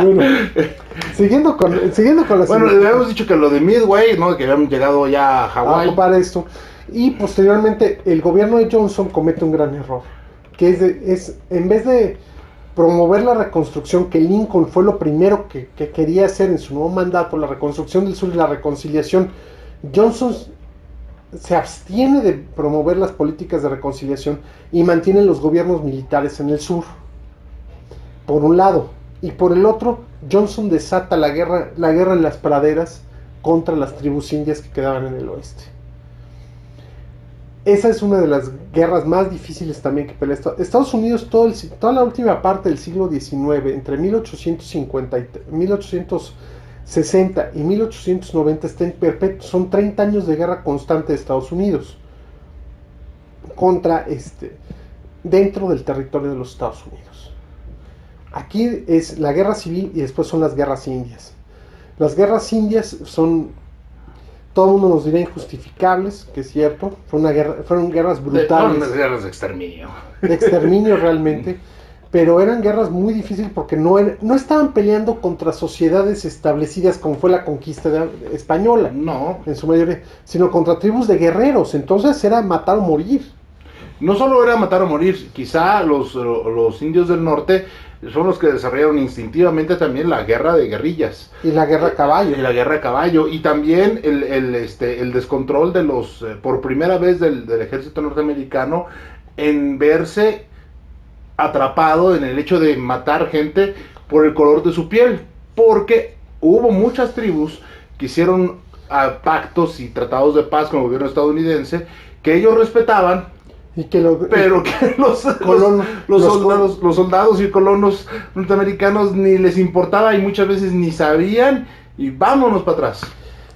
Bueno, siguiendo con la Bueno, le habíamos dicho que lo de Midway, ¿no? Que habíamos llegado ya a a Hawái. ocupar esto. Y posteriormente el gobierno de Johnson comete un gran error, que es en vez de promover la reconstrucción, que Lincoln fue lo primero que quería hacer en su nuevo mandato, la reconstrucción del sur y la reconciliación, Johnson se abstiene de promover las políticas de reconciliación y mantiene los gobiernos militares en el sur, por un lado, y por el otro, Johnson desata la guerra en las praderas contra las tribus indias que quedaban en el oeste. Esa es una de las guerras más difíciles también que pelea Estados Unidos. Toda la última parte del siglo XIX, entre 1860 y 1890, está en perpetuo. Son 30 años de guerra constante de Estados Unidos contra dentro del territorio de los Estados Unidos. Aquí es la guerra civil y después son las guerras indias. Las guerras indias son, todo el mundo nos dirá, injustificables, que es cierto. Fueron guerras brutales. Fueron guerras de exterminio. De exterminio realmente. Pero eran guerras muy difíciles porque no estaban peleando contra sociedades establecidas como fue la conquista española. No. En su mayoría. Sino contra tribus de guerreros. Entonces era matar o morir. No solo era matar o morir, quizá los indios del norte son los que desarrollaron instintivamente también la guerra de guerrillas. Y la guerra a caballo. Y la guerra a caballo. Y también el descontrol de por primera vez del ejército norteamericano en verse atrapado en el hecho de matar gente por el color de su piel. Porque hubo muchas tribus que hicieron pactos y tratados de paz con el gobierno estadounidense que ellos respetaban. Pero que los soldados y colonos norteamericanos ni les importaba y muchas veces ni sabían, y vámonos para atrás.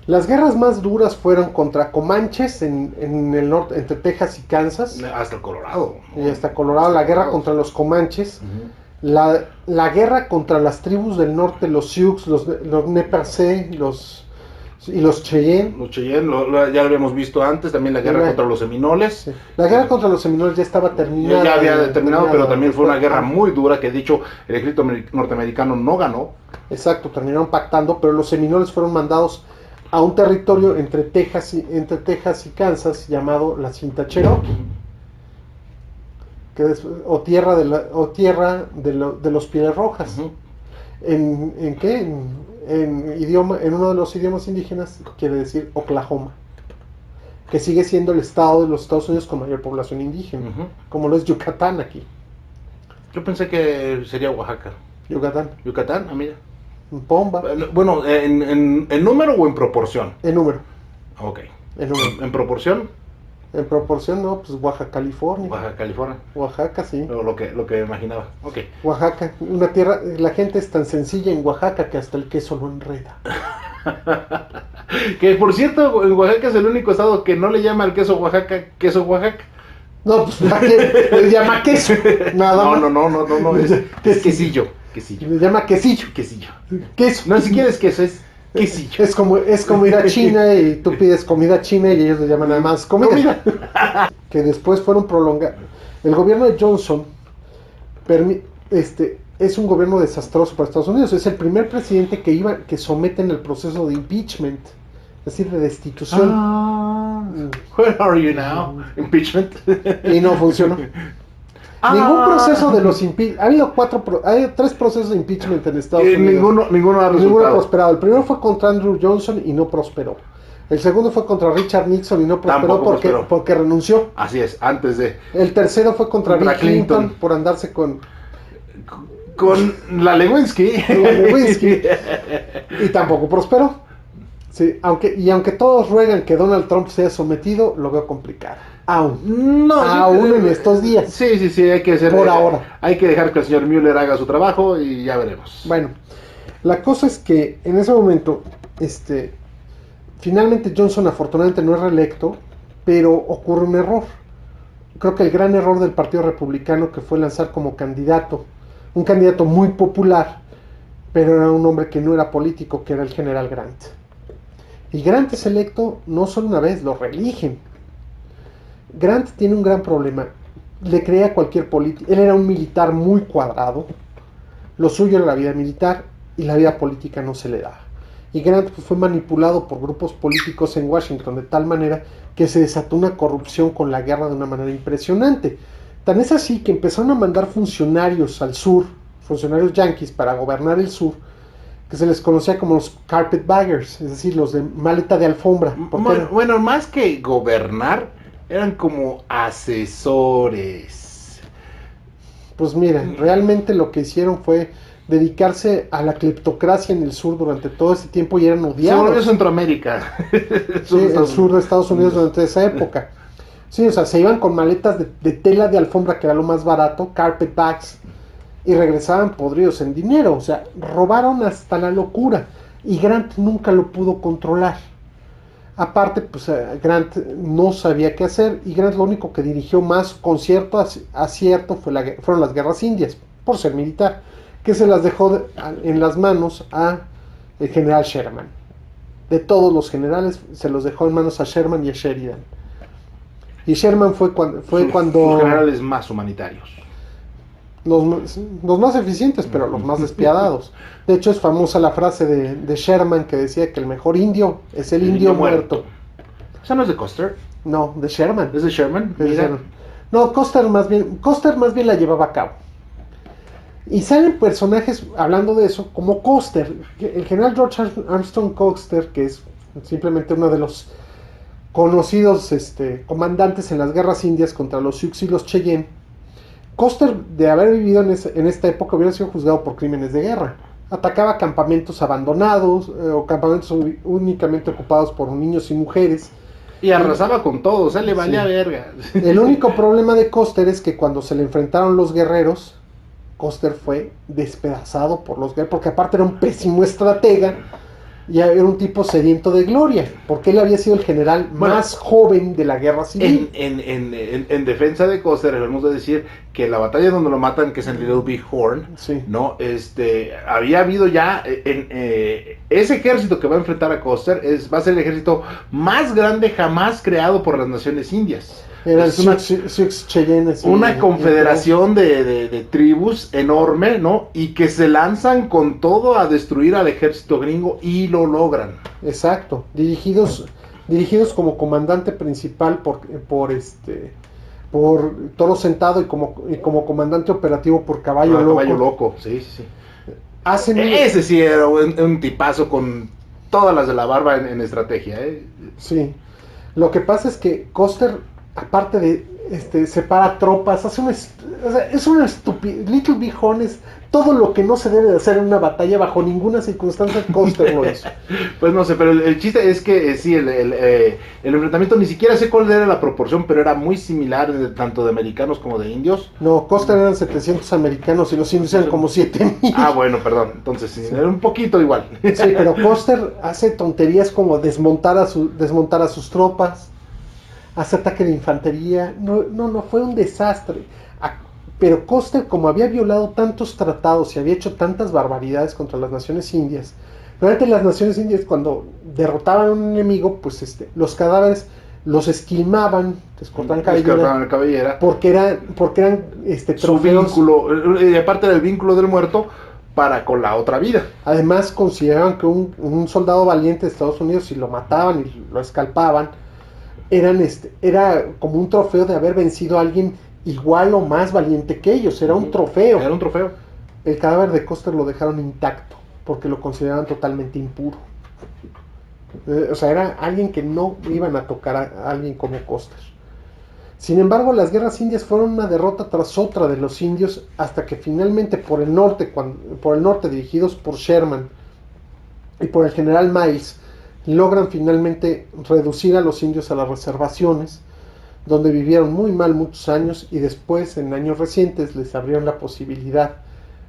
Las guerras más duras fueron contra comanches en el norte, entre Texas y Kansas. Hasta el Colorado. Y hasta Colorado, la guerra contra los comanches. La guerra contra las tribus del norte, los Sioux, los Nez-Percés, y los Cheyenne. Los Cheyenne, ya lo habíamos visto antes, también la guerra contra los seminoles. Sí. La guerra contra los seminoles ya estaba terminada. Ya había terminado, pero también fue una guerra muy dura que, dicho, el ejército norteamericano no ganó. Exacto, terminaron pactando, pero los seminoles fueron mandados a un territorio entre Texas y Kansas llamado la Cinta Cherokee, o tierra de los Pieles Rojas. ¿En qué? En uno de los idiomas indígenas quiere decir Oklahoma, que sigue siendo el estado de los Estados Unidos con mayor población indígena, como lo es Yucatán aquí. Yo pensé que sería Oaxaca. Yucatán, mira. Pomba. Bueno, ¿en número o en proporción? En número. Ok. En número. ¿En proporción? En proporción, no, pues Oaxaca, California. Oaxaca, sí. Lo que imaginaba. Ok. Oaxaca, una tierra, la gente es tan sencilla en Oaxaca que hasta el queso lo enreda. Que por cierto, en Oaxaca es el único estado que no le llama al queso Oaxaca. No, pues le llama queso. Nada más. No, es quesillo. Le llama quesillo. Queso. No, si quieres queso, es quesillo. Es como ir a China y tú pides comida china y ellos le llaman nada más comida. Que después fueron prolongados. El gobierno de Johnson es un gobierno desastroso para Estados Unidos. Es el primer presidente que someten el proceso de impeachment, es decir, de destitución. Where are you now? Impeachment. Y no funcionó. Ningún proceso de los impeachment. Hay 3 procesos de impeachment en Estados Unidos. Ninguno ha prosperado. El primero fue contra Andrew Johnson y no prosperó. El segundo fue contra Richard Nixon y no prosperó porque renunció. Así es, antes de. El tercero fue contra Bill Clinton por andarse con la Lewinsky. Y tampoco prosperó. Sí, aunque todos ruegan que Donald Trump sea sometido, lo veo complicado. Aún en estos días. Sí, hay que hacer. Por ahora. Hay que dejar que el señor Mueller haga su trabajo y ya veremos. Bueno, la cosa es que en ese momento, finalmente Johnson afortunadamente no es reelecto, pero ocurre un error. Creo que el gran error del Partido Republicano, que fue lanzar como candidato, un candidato muy popular, pero era un hombre que no era político, que era el general Grant. Y Grant es electo no solo una vez, lo reeligen. Grant tiene un gran problema. Le creía a cualquier político. Él era un militar muy cuadrado. Lo suyo era la vida militar y la vida política no se le daba. Y Grant pues, fue manipulado por grupos políticos en Washington de tal manera que se desató una corrupción con la guerra de una manera impresionante. Tan es así que empezaron a mandar funcionarios al sur, funcionarios yanquis para gobernar el sur, que se les conocía como los carpetbaggers, es decir, los de maleta de alfombra. Bueno, más que gobernar, eran como asesores. Pues miren, realmente lo que hicieron fue dedicarse a la cleptocracia en el sur durante todo ese tiempo y eran odiados. Sobre Centroamérica. Sí, el sur de Estados Unidos durante esa época. Sí, o sea, se iban con maletas de tela de alfombra, que era lo más barato, carpetbags, y regresaban podridos en dinero. O sea, robaron hasta la locura. Y Grant nunca lo pudo controlar. Aparte, pues Grant no sabía qué hacer, y Grant lo único que dirigió más con cierto acierto fueron las guerras indias, por ser militar, que se las dejó en las manos a el general Sherman. De todos los generales, se los dejó en manos a Sherman y a Sheridan. Y Sherman fue cuando... Los generales más humanitarios. Los más eficientes, pero los más despiadados. De hecho, es famosa la frase de Sherman que decía que el mejor indio es el indio muerto. ¿Esa no es de Custer? No, de Sherman. ¿Es de Sherman? De Sherman. No, Custer más bien la llevaba a cabo. Y salen personajes hablando de eso, como Custer. El general George Armstrong Custer, que es simplemente uno de los conocidos comandantes en las guerras indias contra los Sioux y los Cheyenne. Custer, de haber vivido en esta época, hubiera sido juzgado por crímenes de guerra. Atacaba campamentos abandonados o campamentos únicamente ocupados por niños y mujeres. Y arrasaba con todo, le valía verga. El único problema de Custer es que cuando se le enfrentaron los guerreros, Custer fue despedazado por los guerreros, porque aparte era un pésimo estratega. Ya era un tipo sediento de gloria, porque él había sido el general más joven de la guerra civil. En defensa de Custer, debemos de decir que la batalla donde lo matan, que es en Little Big Horn, sí, ¿no? Había habido ya ese ejército que va a enfrentar a Custer va a ser el ejército más grande jamás creado por las naciones indias. Era el Sioux Cheyenne. Una confederación de tribus enorme, ¿no? Y que se lanzan con todo a destruir al ejército gringo y lo logran. Exacto. Dirigidos como comandante principal por Toro Sentado y como comandante operativo por Caballo Loco. Caballo Loco, sí. Ese sí era un tipazo con todas las de la barba en estrategia, ¿eh? Sí. Lo que pasa es que Custer, aparte de separa tropas, es una estupidez. Little Big Horn es todo lo que no se debe de hacer en una batalla bajo ninguna circunstancia. Custer lo hizo. Pues no sé, pero el chiste es que sí, el enfrentamiento, ni siquiera sé cuál era la proporción, pero era muy similar tanto de americanos como de indios. No, Custer eran 700 americanos y los indios eran como 7,000. Ah, bueno, perdón, entonces sí, era un poquito igual. Sí, pero Custer hace tonterías como desmontar a sus tropas, hace ataque de infantería. No, fue un desastre. Pero Custer, como había violado tantos tratados y había hecho tantas barbaridades contra las naciones indias, realmente las naciones indias, cuando derrotaban a un enemigo, pues los cadáveres los esquilmaban, les cortaban cabellera, porque eran su vínculo, y aparte del vínculo del muerto para con la otra vida. Además consideraban que un soldado valiente de Estados Unidos, si lo mataban y lo escalpaban, era como un trofeo de haber vencido a alguien igual o más valiente que ellos. Era un trofeo. Era un trofeo. El cadáver de Custer lo dejaron intacto porque lo consideraban totalmente impuro. O sea, era alguien que no iban a tocar a alguien como Custer. Sin embargo, las guerras indias fueron una derrota tras otra de los indios, hasta que finalmente por el norte dirigidos por Sherman y por el general Miles, logran finalmente reducir a los indios a las reservaciones, donde vivieron muy mal muchos años, y después, en años recientes, les abrieron la posibilidad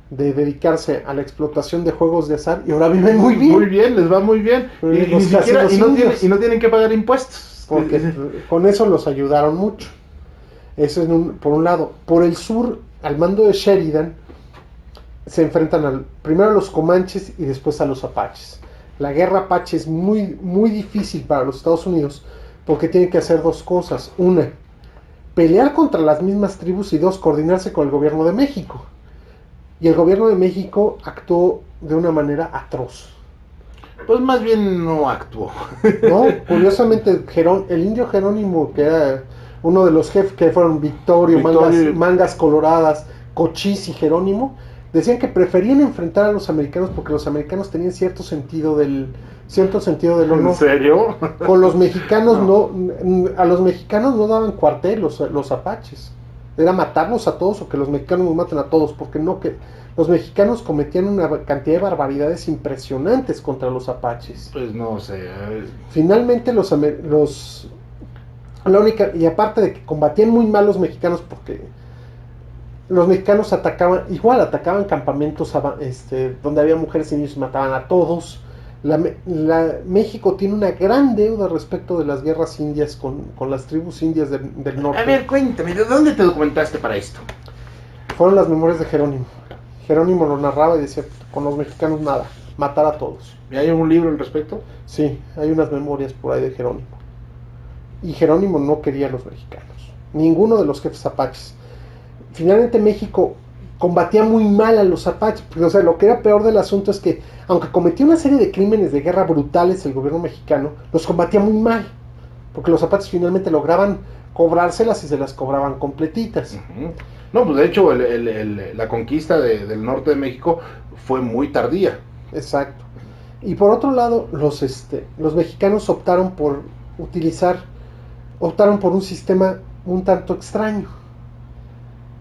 de dedicarse a la explotación de juegos de azar, y ahora viven muy bien. Muy bien, les va muy bien. Y no tienen que pagar impuestos. Porque con eso los ayudaron mucho. Eso es por un lado. Por el sur, al mando de Sheridan, se enfrentan primero a los comanches y después a los apaches. La guerra apache es muy, muy difícil para los Estados Unidos, porque tienen que hacer dos cosas. Una, pelear contra las mismas tribus, y dos, coordinarse con el gobierno de México. Y el gobierno de México actuó de una manera atroz. Pues más bien no actuó. ¿No? Curiosamente, el indio Jerónimo, que era uno de los jefes que fueron Victorio, Mangas Coloradas, Cochís y Jerónimo, decían que preferían enfrentar a los americanos porque los americanos tenían cierto sentido del honor. ¿En serio? Con los mexicanos a los mexicanos no daban cuartel los apaches. Era matarlos a todos o que los mexicanos nos maten a todos, porque los mexicanos cometían una cantidad de barbaridades impresionantes contra los apaches. Pues no sé. Finalmente y aparte de que combatían muy mal los mexicanos, porque los mexicanos atacaban campamentos donde había mujeres y niños y mataban a todos. México tiene una gran deuda respecto de las guerras indias con las tribus indias del norte. A ver, cuéntame, ¿de dónde te documentaste para esto? Fueron las memorias de Jerónimo. Jerónimo lo narraba y decía, con los mexicanos nada, matar a todos. ¿Y hay un libro al respecto? Sí, hay unas memorias por ahí de Jerónimo. Y Jerónimo no quería a los mexicanos, ninguno de los jefes apaches. Finalmente México combatía muy mal a los apaches, o sea, lo que era peor del asunto es que, aunque cometía una serie de crímenes de guerra brutales el gobierno mexicano, los combatía muy mal, porque los apaches finalmente lograban cobrárselas y se las cobraban completitas. Uh-huh. No, pues de hecho la conquista del norte de México fue muy tardía. Exacto. Y por otro lado, los mexicanos optaron por un sistema un tanto extraño.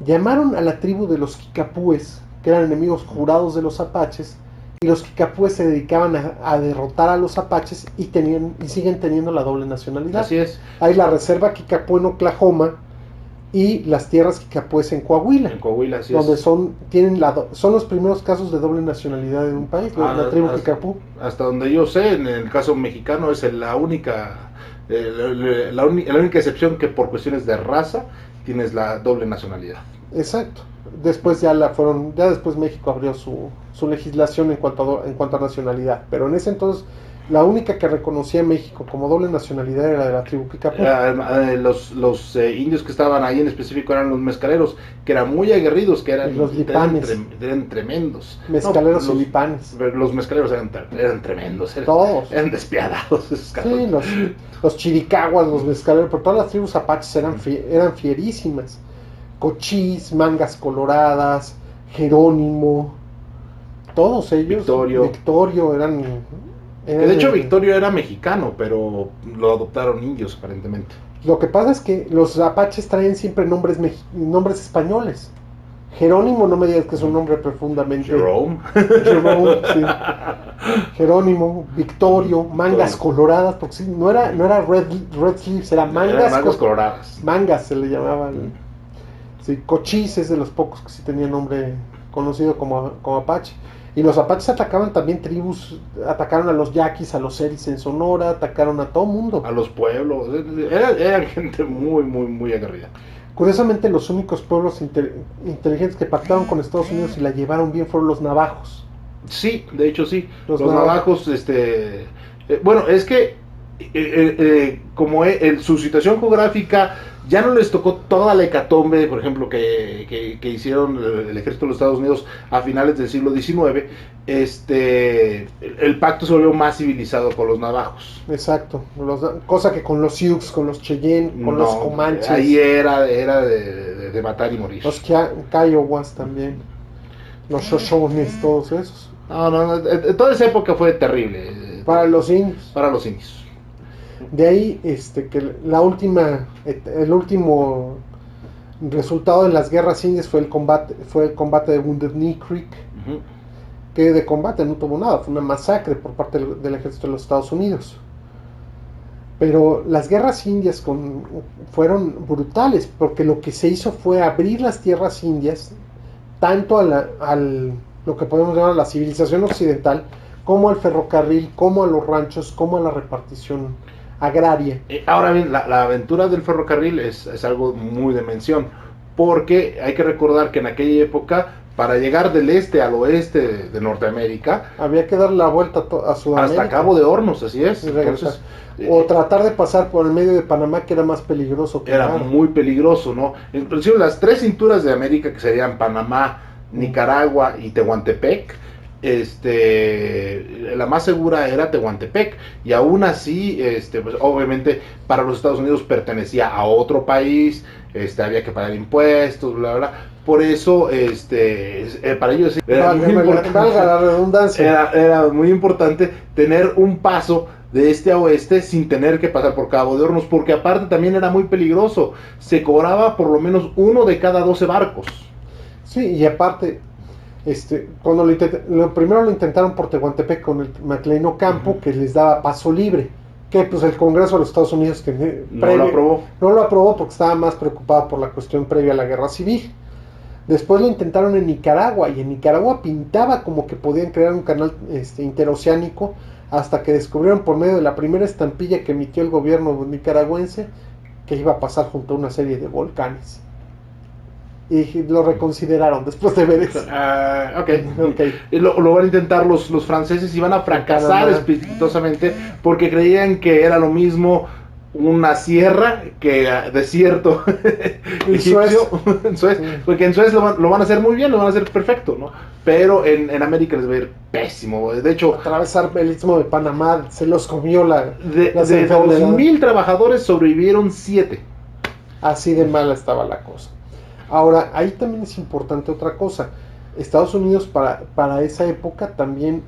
Llamaron a la tribu de los Kicapúes, que eran enemigos jurados de los apaches, y los Kicapúes se dedicaban a derrotar a los apaches y siguen teniendo la doble nacionalidad. Así es. Hay la reserva Kicapú en Oklahoma y las tierras Kicapúes en Coahuila. En Coahuila, así donde es. son los primeros casos de doble nacionalidad en un país, la tribu Kicapú. Hasta donde yo sé, en el caso mexicano es la única excepción que por cuestiones de raza tienes la doble nacionalidad. Exacto. Después después México abrió su legislación en cuanto a nacionalidad, pero en ese entonces la única que reconocía a México como doble nacionalidad era de la tribu Kicapú. Los indios que estaban ahí en específico eran los mezcaleros, que eran muy aguerridos, que eran los lipanes. Eran tremendos. Mezcaleros y lipanes. Los mezcaleros eran tremendos. Todos. Eran despiadados. Sí, los chiricahuas, los mezcaleros, pero todas las tribus apaches eran fierísimas. Cochís, Mangas Coloradas, Jerónimo, todos ellos. Victorio eran de hecho, Victorio era mexicano, pero lo adoptaron indios, aparentemente. Lo que pasa es que los apaches traen siempre nombres españoles. Jerónimo, no me digas que es un nombre profundamente... Jerome, sí. Jerónimo, Victorio, Mangas Coloradas, porque sí, no era Red Sleeves, era Mangas Coloradas. Mangas se le llamaban. Sí, Cochís es de los pocos que sí tenía nombre conocido como apache. Y los apaches atacaban también tribus, atacaron a los yaquis, a los seris en Sonora, atacaron a todo mundo. A los pueblos, eran gente muy, muy, muy aguerrida. Curiosamente, los únicos pueblos inteligentes que pactaron con Estados Unidos y la llevaron bien fueron los navajos. Sí, de hecho sí. Los navajos, bueno, es que como su situación geográfica ya no les tocó toda la hecatombe, por ejemplo, que hicieron el ejército de los Estados Unidos a finales del siglo XIX. El pacto se volvió más civilizado con los navajos. Exacto, cosa que con los Sioux, con los Cheyenne, con los Comanches. Ahí era de matar y morir. Los Kiowas también, los Shoshones, todos esos. No, toda esa época fue terrible. Para los indios. Para los indios. De ahí que el último resultado de las guerras indias fue el combate de Wounded Knee Creek, uh-huh. Que de combate no tuvo nada, fue una masacre por parte del ejército de los Estados Unidos. Pero las guerras indias fueron brutales, porque lo que se hizo fue abrir las tierras indias tanto a lo que podemos llamar la civilización occidental, como al ferrocarril, como a los ranchos, como a la repartición agraria. Ahora bien, la aventura del ferrocarril es algo muy de mención, porque hay que recordar que en aquella época, para llegar del este al oeste de Norteamérica, había que dar la vuelta a Sudamérica. Hasta Cabo de Hornos, así es. Entonces, o tratar de pasar por el medio de Panamá, que era más peligroso. Era muy peligroso, ¿no? Inclusive las tres cinturas de América, que serían Panamá, Nicaragua y Tehuantepec, la más segura era Tehuantepec, y aún así, pues obviamente para los Estados Unidos pertenecía a otro país, había que pagar impuestos, bla, bla. Por eso, para ellos era muy importante, valga la redundancia. era muy importante tener un paso de este a oeste sin tener que pasar por Cabo de Hornos, porque aparte también era muy peligroso. Se cobraba por lo menos uno de cada 12 barcos. Sí, y aparte, cuando primero lo intentaron por Tehuantepec con el McLean Ocampo, que les daba paso libre, que pues el Congreso de los Estados Unidos no lo aprobó porque estaba más preocupado por la cuestión previa a la guerra civil. Después lo intentaron en Nicaragua, y en Nicaragua pintaba como que podían crear un canal interoceánico, hasta que descubrieron por medio de la primera estampilla que emitió el gobierno nicaragüense que iba a pasar junto a una serie de volcanes. Y lo reconsideraron después de ver eso. Okay. Lo van a intentar los franceses, y van a fracasar estrepitosamente, porque creían que era lo mismo una sierra que desierto egipcio. Suez, sí. Porque en Suez lo van a hacer muy bien, lo van a hacer perfecto, ¿no? Pero en América les va a ir pésimo. De hecho, atravesar el istmo de Panamá se los comió de 2,000 trabajadores sobrevivieron 7. Así de mala estaba la cosa. Ahora, ahí también es importante otra cosa. Estados Unidos para esa época también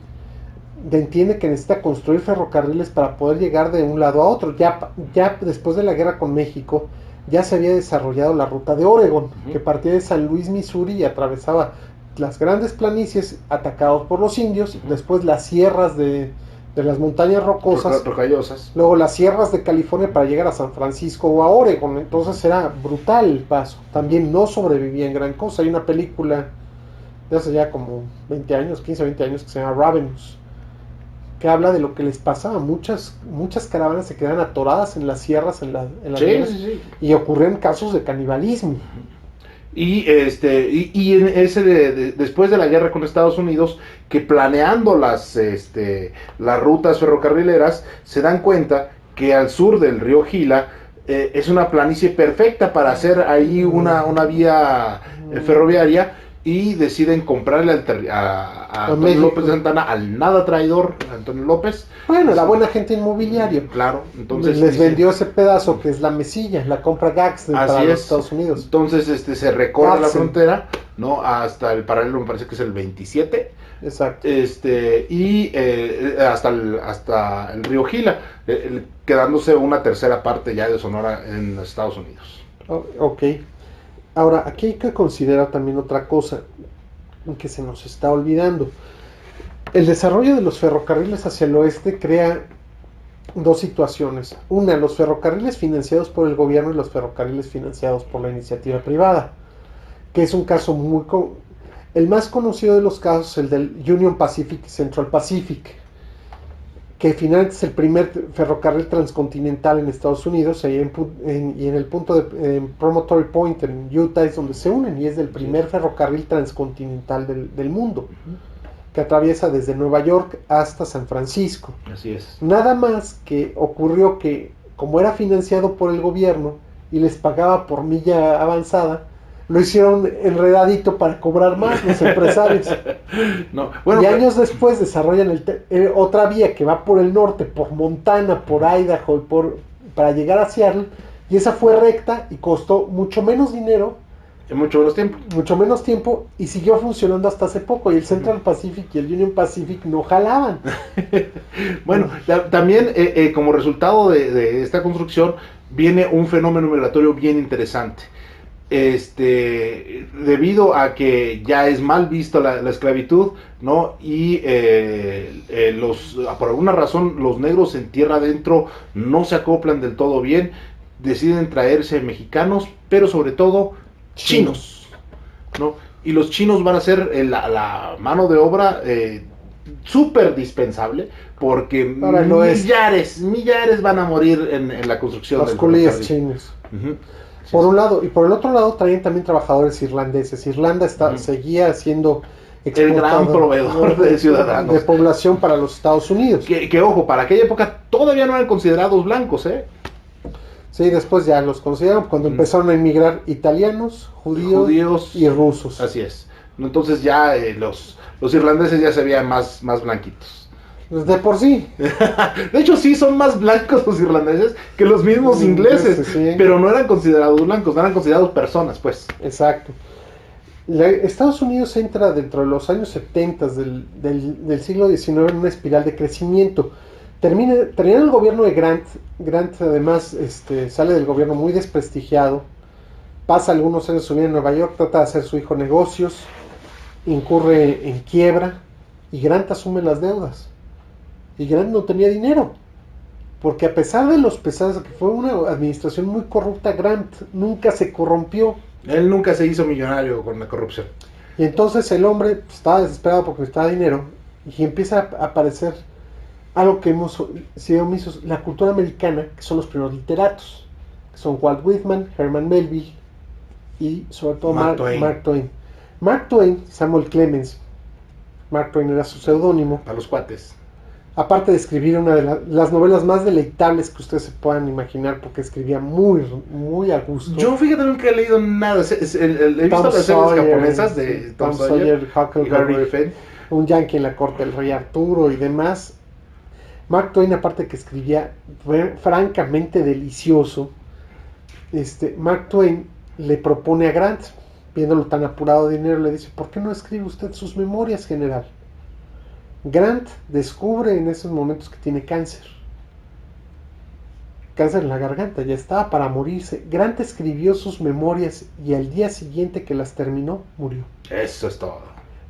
entiende que necesita construir ferrocarriles para poder llegar de un lado a otro. Ya después de la guerra con México, ya se había desarrollado la ruta de Oregon, que partía de San Luis, Missouri, y atravesaba las grandes planicies atacados por los indios, después las sierras de las montañas rocosas, rocallosas, luego las sierras de California para llegar a San Francisco o a Oregon. Entonces era brutal el paso. También no sobrevivía en gran cosa. Hay una película de hace ya como 20 años, 15 o 20 años, que se llama Ravenous, que habla de lo que les pasaba. Muchas caravanas se quedaban atoradas en las sierras, en las sí. Y ocurrían casos de canibalismo. Y en después de la guerra con Estados Unidos, que planeando las rutas ferrocarrileras, se dan cuenta que al sur del río Gila es una planicie perfecta para hacer ahí una vía ferroviaria, y deciden comprarle a Antonio López de Santana, al nada traidor Antonio López. Bueno, la buena gente inmobiliario. Claro, entonces les vendió ese pedazo que es la Mesilla, la compra Gax para los Estados Unidos. Entonces se recorre la frontera, ¿no? Hasta el paralelo, me parece que es el 27. Exacto. Y hasta el río Gila, quedándose una tercera parte ya de Sonora en los Estados Unidos. Ok. Ahora, aquí hay que considerar también otra cosa que se nos está olvidando. El desarrollo de los ferrocarriles hacia el oeste crea dos situaciones. Una, los ferrocarriles financiados por el gobierno y los ferrocarriles financiados por la iniciativa privada, que es un caso el más conocido de los casos, el del Union Pacific Central Pacific, que finalmente es el primer ferrocarril transcontinental en Estados Unidos, y en el punto de Promontory Point en Utah es donde se unen, y es el primer ferrocarril transcontinental del mundo, que atraviesa desde Nueva York hasta San Francisco. Así es. Nada más que ocurrió que, como era financiado por el gobierno y les pagaba por milla avanzada, lo hicieron enredadito para cobrar más los empresarios. Y años después desarrollan otra vía que va por el norte, por Montana, por Idaho, para llegar a Seattle, y esa fue recta y costó mucho menos dinero. En mucho menos tiempo, y siguió funcionando hasta hace poco, y el Central Pacific y el Union Pacific no jalaban. Bueno, también como resultado de esta construcción viene un fenómeno migratorio bien interesante. Debido a que ya es mal visto la esclavitud, ¿no? Y por alguna razón los negros en tierra adentro no se acoplan del todo bien, deciden traerse mexicanos, pero sobre todo chinos, ¿no? Y los chinos van a ser la mano de obra súper dispensable, porque millares van a morir en la construcción de los colillas chinos. Por un lado, y por el otro lado traían también trabajadores irlandeses. Irlanda seguía siendo el gran proveedor de ciudadanos, de población para los Estados Unidos. Que ojo, para aquella época todavía no eran considerados blancos, ¿eh? Sí, después ya los consideraron cuando empezaron a emigrar italianos, judíos y rusos. Así es. Entonces ya los irlandeses ya se veían más blanquitos. Pues de por sí. De hecho, sí, son más blancos los irlandeses que los mismos ingleses, sí. pero no eran considerados blancos, no eran considerados personas, pues. Exacto. Estados Unidos entra dentro de los años 70 del siglo XIX en una espiral de crecimiento. Termina el gobierno de Grant. Grant además sale del gobierno muy desprestigiado. Pasa algunos años de su vida en Nueva York, trata de hacer su hijo negocios, incurre en quiebra y Grant asume las deudas. Y Grant no tenía dinero, porque a pesar de los pesados, que fue una administración muy corrupta, Grant nunca se corrompió. Él nunca se hizo millonario con la corrupción. Y entonces el hombre estaba desesperado porque necesitaba dinero y empieza a aparecer algo que hemos sido omisos, la cultura americana, que son los primeros literatos, que son Walt Whitman, Herman Melville y sobre todo Mark Twain. Mark Twain, Samuel Clemens, Mark Twain era su seudónimo. Para los cuates. Aparte de escribir una de las novelas más deleitables que ustedes se puedan imaginar, porque escribía muy, muy a gusto. Yo fíjate, nunca he leído nada. He visto las series japonesas de Tom Sawyer, Huckleberry, un yankee en la corte del rey Arturo y demás. Mark Twain, aparte que escribía francamente delicioso, Mark Twain le propone a Grant, viéndolo tan apurado de dinero, le dice: ¿por qué no escribe usted sus memorias, general? Grant descubre en esos momentos que tiene cáncer en la garganta, ya estaba para morirse. Grant escribió sus memorias y al día siguiente que las terminó, murió. Eso es todo.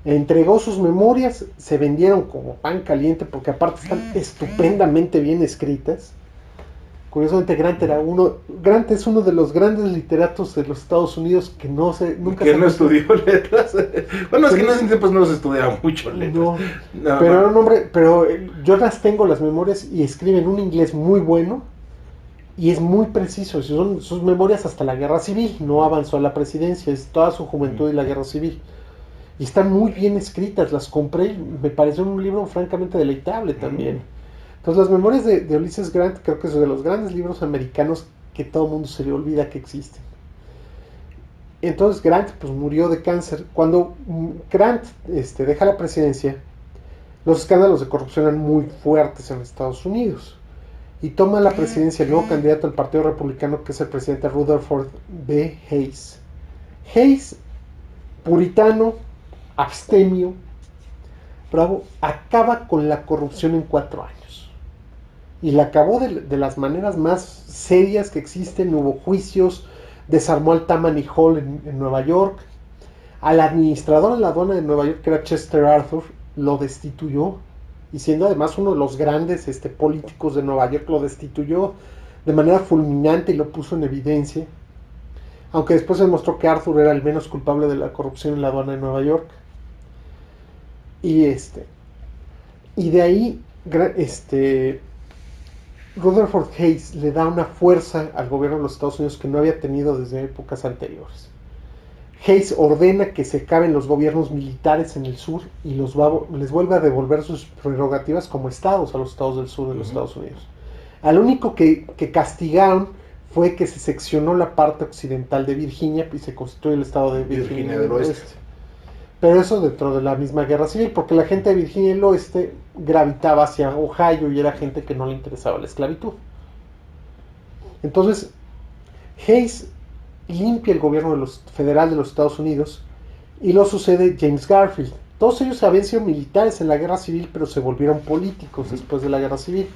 Entregó sus memorias, se vendieron como pan caliente porque aparte están estupendamente bien escritas. Curiosamente Grant es uno de los grandes literatos de los Estados Unidos que nunca estudió letras. Bueno, es que en ese tiempo no se estudiaba mucho letras. Pero era un hombre, yo las tengo las memorias y escribe en un inglés muy bueno y es muy preciso. Son sus memorias hasta la Guerra Civil, no avanzó a la presidencia, es toda su juventud y la Guerra Civil. Y están muy bien escritas, las compré, me pareció un libro francamente deleitable también. Entonces las memorias de Ulysses Grant creo que es de los grandes libros americanos que todo el mundo se le olvida que existen. Entonces Grant pues murió de cáncer. Cuando Grant deja la presidencia, los escándalos de corrupción eran muy fuertes en Estados Unidos. Y toma la presidencia el nuevo candidato del Partido Republicano, que es el presidente Rutherford B. Hayes. Hayes, puritano, abstemio, bravo, acaba con la corrupción en 4 años. Y la acabó de las maneras más serias que existen. Hubo juicios, desarmó al Tammany Hall en Nueva York. Al administrador en la aduana de Nueva York, que era Chester Arthur, lo destituyó. Y siendo además uno de los grandes políticos de Nueva York, lo destituyó de manera fulminante y lo puso en evidencia. Aunque después se demostró que Arthur era el menos culpable de la corrupción en la aduana de Nueva York. Y de ahí Rutherford Hayes le da una fuerza al gobierno de los Estados Unidos que no había tenido desde épocas anteriores. Hayes ordena que se acaben los gobiernos militares en el sur y les vuelve a devolver sus prerrogativas como estados a los estados del sur de los Estados Unidos. Al único que castigaron fue que se seccionó la parte occidental de Virginia y se constituyó el estado de Virginia del Oeste. Pero eso dentro de la misma guerra civil, porque la gente de Virginia del Oeste gravitaba hacia Ohio y era gente que no le interesaba la esclavitud. Entonces, Hayes limpia el gobierno federal de los Estados Unidos y lo sucede James Garfield. Todos ellos habían sido militares en la guerra civil, pero se volvieron políticos después de la guerra civil.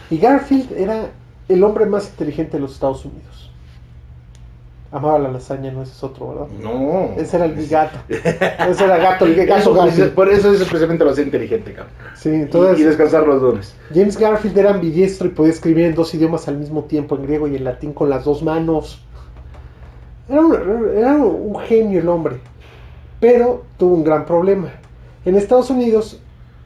Y Garfield era el hombre más inteligente de los Estados Unidos. Amaba la lasaña, no, ese es otro, ¿verdad? No. Ese era el gato. Ese era el gato Garfield. Por eso es especialmente lo hacía inteligente, cabrón. Sí, entonces, y descansar los dones. James Garfield era ambidiestro y podía escribir en 2 idiomas al mismo tiempo, en griego y en latín con las 2 manos. Era un genio el hombre. Pero tuvo un gran problema. En Estados Unidos,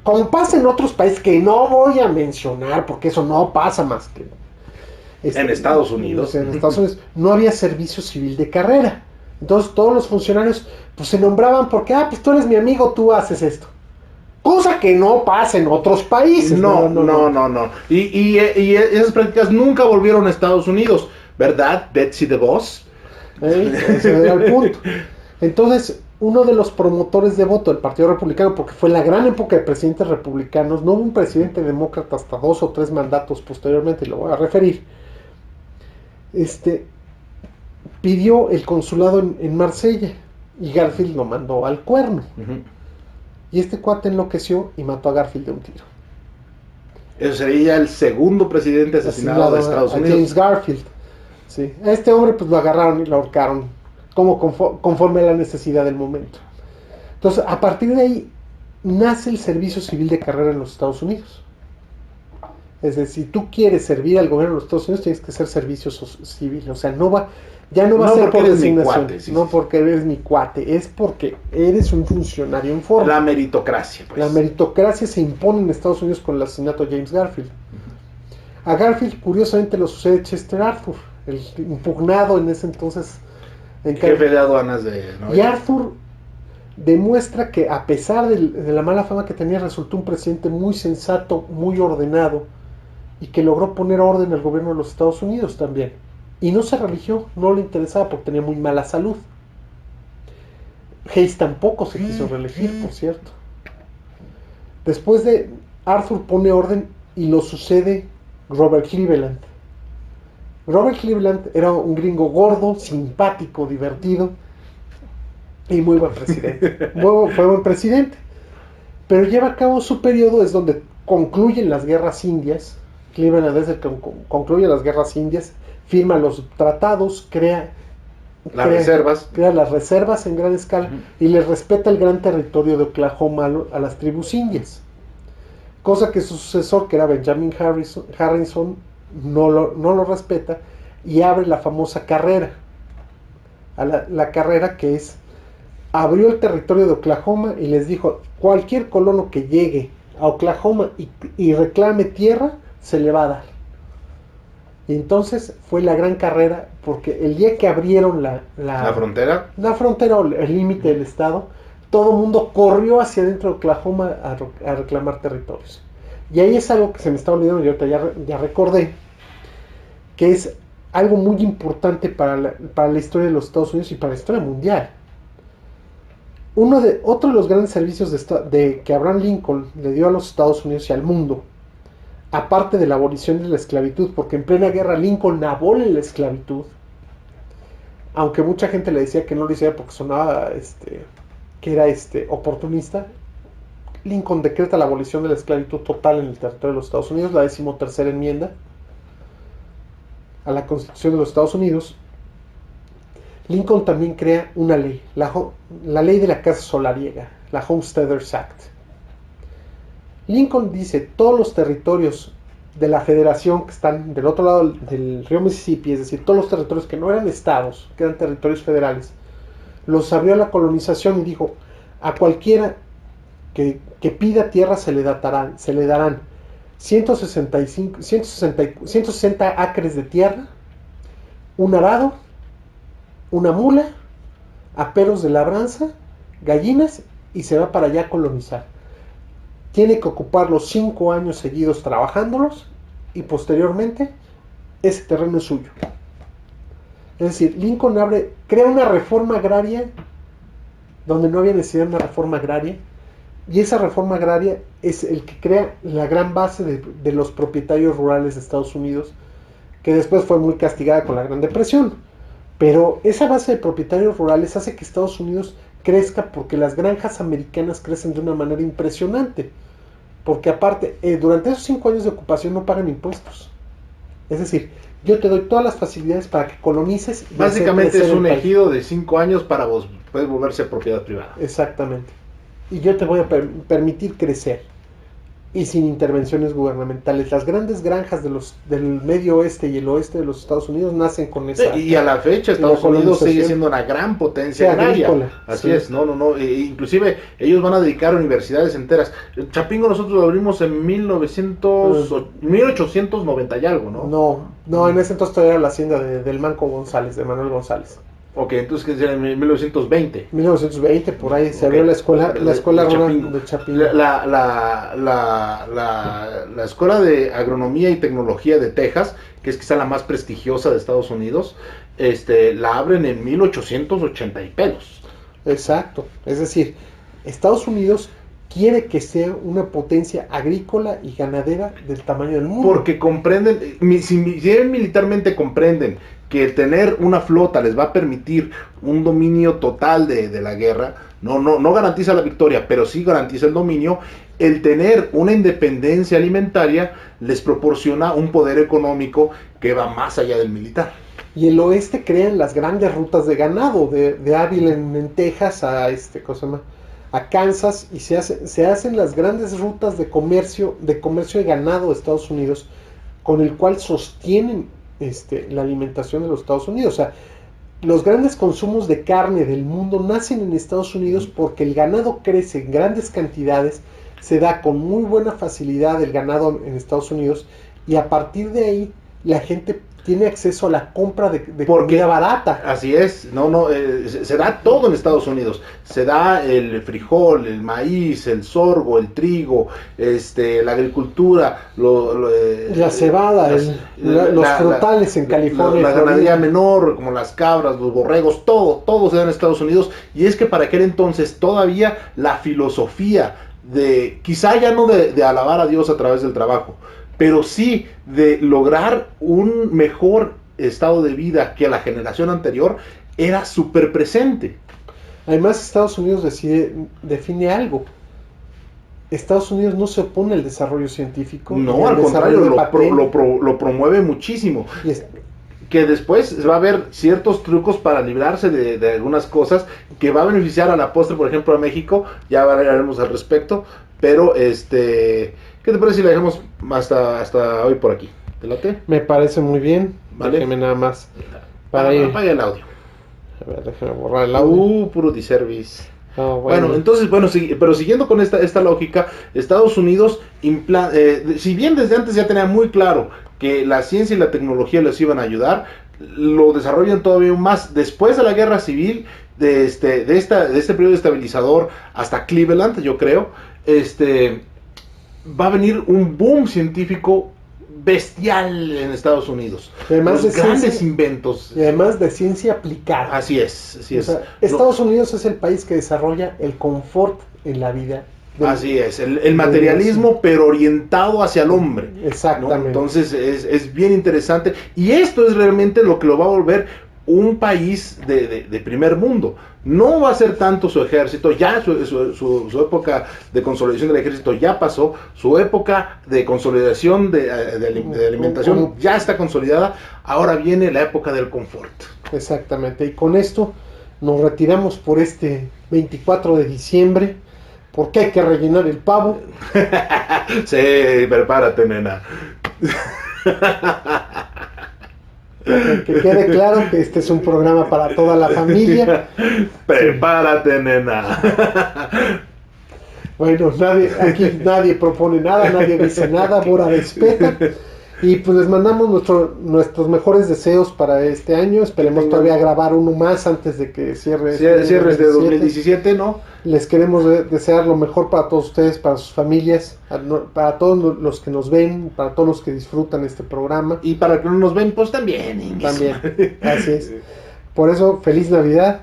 como pasa en otros países que no voy a mencionar, porque eso no pasa más que en Estados Unidos. En Estados Unidos no había servicio civil de carrera. Entonces todos los funcionarios pues se nombraban porque, pues tú eres mi amigo, tú haces esto. Cosa que no pasa en otros países. No. Y esas prácticas nunca volvieron a Estados Unidos, ¿verdad, Betsy DeVos? Ese era el punto. Entonces, uno de los promotores de voto del Partido Republicano, porque fue la gran época de presidentes republicanos, no hubo un presidente demócrata hasta 2 o 3 mandatos posteriormente, y lo voy a referir, pidió el consulado en Marsella, y Garfield lo mandó al cuerno. Y este cuate enloqueció y mató a Garfield de un tiro. Eso sería el segundo presidente asesinado de Estados Unidos. James Garfield. Sí. A este hombre pues lo agarraron y lo ahorcaron conforme a la necesidad del momento. Entonces, a partir de ahí nace el servicio civil de carrera en los Estados Unidos. Es decir, si tú quieres servir al gobierno de los Estados Unidos, tienes que hacer servicio civil. O sea, ya no va a ser por designación, no porque eres mi cuate, es porque eres un funcionario en forma. La meritocracia, pues. La meritocracia se impone en Estados Unidos con el asesinato de James Garfield. A Garfield, curiosamente, lo sucede Chester Arthur, el impugnado en ese entonces jefe de aduanas de Nueva York. Y Arthur demuestra que, a pesar de la mala fama que tenía, resultó un presidente muy sensato, muy ordenado, y que logró poner orden al gobierno de los Estados Unidos también. Y no se religió, no le interesaba porque tenía muy mala salud. Hayes tampoco se quiso reelegir, por cierto. Después de Arthur pone orden y lo sucede Robert Cleveland. Robert Cleveland era un gringo gordo, simpático, divertido y muy buen presidente. Fue buen presidente. Pero lleva a cabo su periodo, es donde concluyen las guerras indias. Cleveland es el que concluye las guerras indias, firma los tratados, crea las reservas en gran escala y le respeta el gran territorio de Oklahoma a las tribus indias. Cosa que su sucesor, que era Benjamin Harrison, no lo respeta y abre la famosa carrera. La carrera que abrió el territorio de Oklahoma y les dijo: cualquier colono que llegue a Oklahoma y reclame tierra, se le va a dar. Y entonces fue la gran carrera, porque el día que abrieron la frontera, o el límite del estado, todo el mundo corrió hacia adentro de Oklahoma a reclamar territorios. Y ahí es algo que se me está olvidando y ahorita ya recordé, que es algo muy importante para la historia de los Estados Unidos y para la historia mundial. Otro de los grandes servicios que Abraham Lincoln le dio a los Estados Unidos y al mundo, aparte de la abolición de la esclavitud, porque en plena guerra Lincoln abole la esclavitud, aunque mucha gente le decía que no lo hiciera porque sonaba que era oportunista. Lincoln decreta la abolición de la esclavitud total en el territorio de los Estados Unidos, la 13ª enmienda a la Constitución de los Estados Unidos. Lincoln también crea una ley, la ley de la casa solariega, la Homesteaders Act. Lincoln dice: todos los territorios de la federación que están del otro lado del río Mississippi, es decir, todos los territorios que no eran estados, que eran territorios federales, los abrió a la colonización y dijo: a cualquiera que pida tierra se le darán 160 acres de tierra, un arado, una mula, aperos de labranza, gallinas, y se va para allá a colonizar. Tiene que ocupar los 5 años seguidos trabajándolos y posteriormente ese terreno es suyo. Es decir, Lincoln crea una reforma agraria donde no había necesidad de una reforma agraria, y esa reforma agraria es el que crea la gran base de los propietarios rurales de Estados Unidos, que después fue muy castigada con la Gran Depresión. Pero esa base de propietarios rurales hace que Estados Unidos crezca, porque las granjas americanas crecen de una manera impresionante, porque aparte, durante esos 5 años de ocupación no pagan impuestos. Es decir, yo te doy todas las facilidades para que colonices. Básicamente es un ejido de 5 años para puedes volverse propiedad privada. Exactamente. Y yo te voy a permitir crecer. Y sin intervenciones gubernamentales. Las grandes granjas del medio oeste y el oeste de los Estados Unidos nacen con esa. Y a la fecha Estados Unidos sigue siendo una gran potencia agraria. Así es, inclusive ellos van a dedicar universidades enteras. Chapingo nosotros lo abrimos en 1890 y algo, ¿no? No, en ese entonces todavía era la hacienda del Manco González, de ManuelGonzález. Ok, entonces ¿qué será? En 1920. 1920, por ahí se abrió la escuela rural de Chapingo. La escuela de agronomía y tecnología de Texas, que es quizá la más prestigiosa de Estados Unidos, la abren en 1880 y pelos. Exacto. Es decir, Estados Unidos quiere que sea una potencia agrícola y ganadera del tamaño del mundo. Porque comprenden, si bien militarmente comprenden que el tener una flota les va a permitir un dominio total de la guerra, no garantiza la victoria, pero sí garantiza el dominio. El tener una independencia alimentaria les proporciona un poder económico que va más allá del militar. Y el oeste crean las grandes rutas de ganado, de Ávila en Texas a a Kansas, y se hacen las grandes rutas de comercio de ganado de Estados Unidos, con el cual sostienen la alimentación de los Estados Unidos. O sea, los grandes consumos de carne del mundo nacen en Estados Unidos porque el ganado crece en grandes cantidades, se da con muy buena facilidad el ganado en Estados Unidos, y a partir de ahí la gente tiene acceso a la compra de comida barata. Así es, se da todo en Estados Unidos. Se da el frijol, el maíz, el sorgo, el trigo, la agricultura, la cebada, los frutales en California. La ganadería menor, como las cabras, los borregos, todo se da en Estados Unidos. Y es que para aquel entonces todavía la filosofía quizá ya no de alabar a Dios a través del trabajo, pero sí de lograr un mejor estado de vida que la generación anterior, era súper presente. Además, Estados Unidos define algo. Estados Unidos no se opone al desarrollo científico. No, al contrario, lo promueve muchísimo. Que después va a haber ciertos trucos para librarse de algunas cosas que va a beneficiar a la postre, por ejemplo, a México. Ya hablaremos al respecto, pero ¿qué te parece si la dejamos hasta hoy por aquí? ¿Te late? Me parece muy bien. ¿Vale? Déjeme nada más. Apaga el audio. A ver, déjame borrar el audio. Puro disservice. Oh, bueno, entonces, pero siguiendo con esta lógica, Estados Unidos, si bien desde antes ya tenía muy claro que la ciencia y la tecnología les iban a ayudar, lo desarrollan todavía más después de la guerra civil, de este periodo estabilizador hasta Cleveland, yo creo. Va a venir un boom científico bestial en Estados Unidos. Además los grandes inventos. Y además de ciencia aplicada. Así es. O sea, Estados Unidos es el país que desarrolla el confort en la vida. Así es, el materialismo, pero orientado hacia el hombre. Exactamente. ¿No? Entonces es bien interesante. Y esto es realmente lo que lo va a volver un país de primer mundo. No va a ser tanto su ejército, ya su época de consolidación del ejército ya pasó, su época de consolidación de alimentación ya está consolidada, ahora viene la época del confort. Exactamente, y con esto nos retiramos por este 24 de diciembre, porque hay que rellenar el pavo. Sí, prepárate, nena. Que quede claro que este es un programa para toda la familia. Prepárate, nena. Bueno, aquí nadie propone nada, nadie dice nada, Bora respeta. Y pues les mandamos nuestros mejores deseos para este año. Esperemos todavía grabar uno más antes de que cierre este 2017, ¿no? Les queremos desear lo mejor para todos ustedes, para sus familias, para todos los que nos ven, para todos los que disfrutan este programa. Y para que no nos ven, pues también. También, así es. Por eso, feliz Navidad.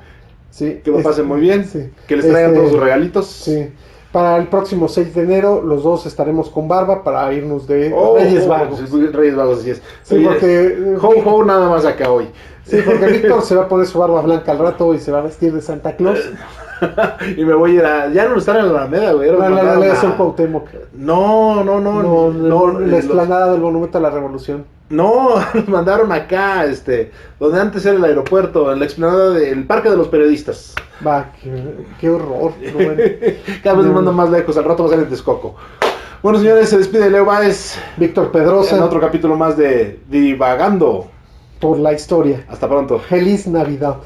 Sí, que lo pasen muy bien. Sí. Que les traigan todos sus regalitos. Sí. Para el próximo 6 de enero, los dos estaremos con barba para irnos de Reyes Vagos. Reyes Vagos, así es. Sí, porque... Ho, nada más acá hoy. Sí, porque Víctor se va a poner su barba blanca al rato y se va a vestir de Santa Claus. Y me voy a ir ya no estar en la Alameda, güey. La delegación Cuauhtémoc. No. La explanada del Monumento a la Revolución. No, nos mandaron acá, donde antes era el aeropuerto, en la explanada del Parque de los Periodistas. Va, qué horror. Cada vez me mando más lejos, al rato va a ser en Texcoco. Bueno, señores, se despide Leo Báez. Víctor Pedrosa. En otro capítulo más de Divagando por la Historia. Hasta pronto. Feliz Navidad.